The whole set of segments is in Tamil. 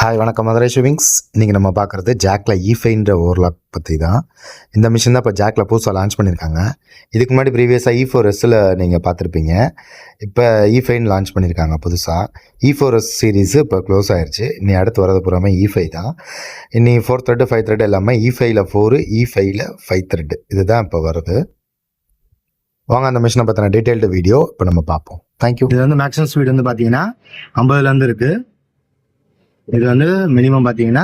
ஹாய் வணக்கம் மதுரை ஷூவிங்ஸ். இன்றைக்கி நம்ம பார்க்குறது ஜாக்கில் ஈஃபைன்ற ஓவர்லாக் பற்றி தான். இந்த மிஷின் தான் இப்போ ஜாக்கில் புதுசாக லான்ச் பண்ணியிருக்காங்க. இதுக்கு முன்னாடி ப்ரீவியஸாக E4Sல நீங்கள் பார்த்துருப்பீங்க. இப்போ ஈஃபைன் லான்ச் பண்ணியிருக்காங்க புதுசாக. E4S சீரீஸு இப்போ க்ளோஸ் ஆயிடுச்சு. இனி அடுத்து வரது பூராமே E5 தான். இனி 4 த்ரெட்டு 5 த்ரெட் எல்லாமே E5ல் 4, E5ல் 5 த்ரெட்டு இதுதான் இப்போ வருது. வாங்க அந்த மிஷினை பற்றின டீட்டெயில்டு வீடியோ இப்போ நம்ம பார்ப்போம். தேங்க்யூ. இது வந்து மேக்ஸிமம் ஸ்பீடு வந்து பார்த்தீங்கன்னா 50லேருந்து இருக்குது. இது வந்து மினிமம் பார்த்தீங்கன்னா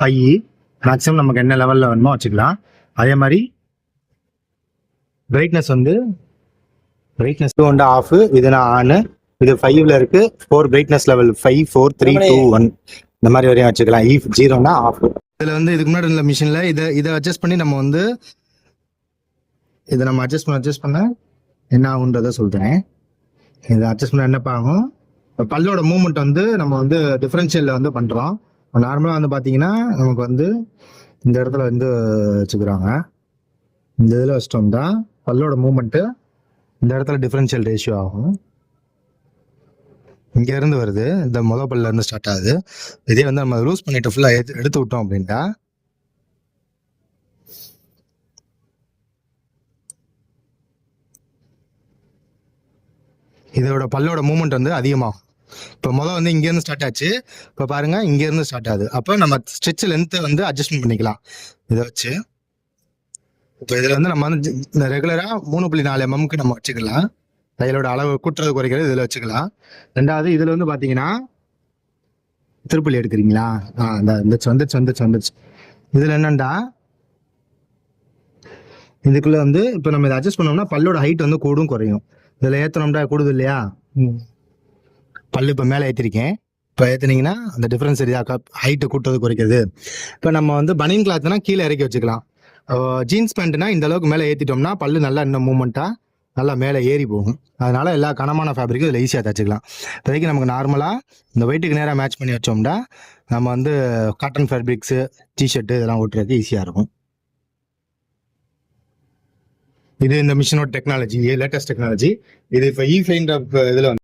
5, மேக்ஸிமம் நமக்கு என்ன லெவலில் வேணுமோ வச்சுக்கலாம். அதே மாதிரி பிரைட்னஸ் வந்து வந்து ஆஃபு, இது நான் ஆனு, இது 5ல் இருக்குது. 4 பிரைட்னஸ் லெவல் 5, 4, 3, 2, 1 இந்த மாதிரி வரையும் வச்சுக்கலாம். E0னா ஆஃப். இதில் வந்து இதுக்கு முன்னாடி இந்த மிஷினில் இதை அட்ஜஸ்ட் பண்ணி நம்ம வந்து இதை நம்ம அட்ஜஸ்ட் பண்ண என்ன ஆகுன்றதை சொல்கிறேன். இதை அட்ஜஸ்ட் பண்ண என்னப்பா ஆகும், பல்லோட மூவ்மெண்ட் வந்து நம்ம வந்து டிஃபரன்ஷியலில் வந்து பண்ணுறோம். நார்மலாக வந்து பார்த்தீங்கன்னா நமக்கு வந்து இந்த இடத்துல வந்து வச்சுக்கிறாங்க. இந்த இதில் வச்சிட்டோம்னா பல்லோட மூவ்மெண்ட்டு இந்த இடத்துல டிஃபரன்ஷியல் ரேஷியோ ஆகும். இங்கேருந்து வருது, இந்த முதல் பல்லேருந்து ஸ்டார்ட் ஆகுது. இதே வந்து நம்ம லூஸ் பண்ணிட்டு ஃபுல்லாக எடுத்து விட்டோம் அப்படின்ட்டா இதோட பல்லோட மூவ்மெண்ட் வந்து அதிகமாகும். இப்போ முதல் வந்து இங்கேருந்து ஸ்டார்ட் ஆச்சு, இப்போ பாருங்கள் இங்கேருந்து ஸ்டார்ட் ஆகுது. அப்போ நம்ம ஸ்ட்ரெச் லென்த்தை வந்து அட்ஜஸ்ட்மெண்ட் பண்ணிக்கலாம் இதை வச்சு. இப்போ இதில் வந்து நம்ம வந்து இந்த ரெகுலராக 3.4 mmக்கு நம்ம வச்சுக்கலாம். தையலோட அளவு கூட்டுறது குறைக்கிறது இதில் வச்சுக்கலாம். ரெண்டாவது இதில் வந்து பார்த்தீங்கன்னா திருப்புள்ளி எடுக்கிறீங்களா, இந்த வந்துச்சு. இதில் என்னண்டா இதுக்குள்ளே வந்து இப்போ நம்ம இதை அட்ஜஸ்ட் பண்ணோம்னா பல்லோட ஹைட் வந்து கூடும் குறையும். இதில் ஏற்றணும்டா கூடுது இல்லையா, பல்லு இப்போ மேலே ஏற்றிருக்கேன். இப்போ ஏற்றுனீங்கன்னா அந்த டிஃப்ரென்ஸ் சரியா, ஹைட்டு கூட்டுறது குறைக்கிறது. இப்போ நம்ம வந்து பனியன் கிளாத்னா கீழே இறக்கி வச்சுக்கலாம். ஜீன்ஸ் பேண்ட்னா இந்த அளவுக்கு மேலே ஏற்றிட்டோம்னா பல்லு நல்லா இன்னும் மூவ்மெண்ட்டாக நல்லா மேலே ஏறி போகும். அதனால எல்லா கனமான ஃபேப்ரிக்கும் இதில் ஈஸியாக தச்சுக்கலாம். இப்போதைக்கு நமக்கு நார்மலாக இந்த வெயிட்டுக்கு நேராக மேட்ச் பண்ணி வச்சோம்னா நம்ம வந்து காட்டன் ஃபேப்ரிக்ஸு, டிஷர்ட்டு இதெல்லாம் ஓட்டுறதுக்கு ஈஸியாக இருக்கும். இது இந்த மிஷினோட டெக்னாலஜி, லேட்டஸ்ட் டெக்னாலஜி. இது இப்போ E5 இதில்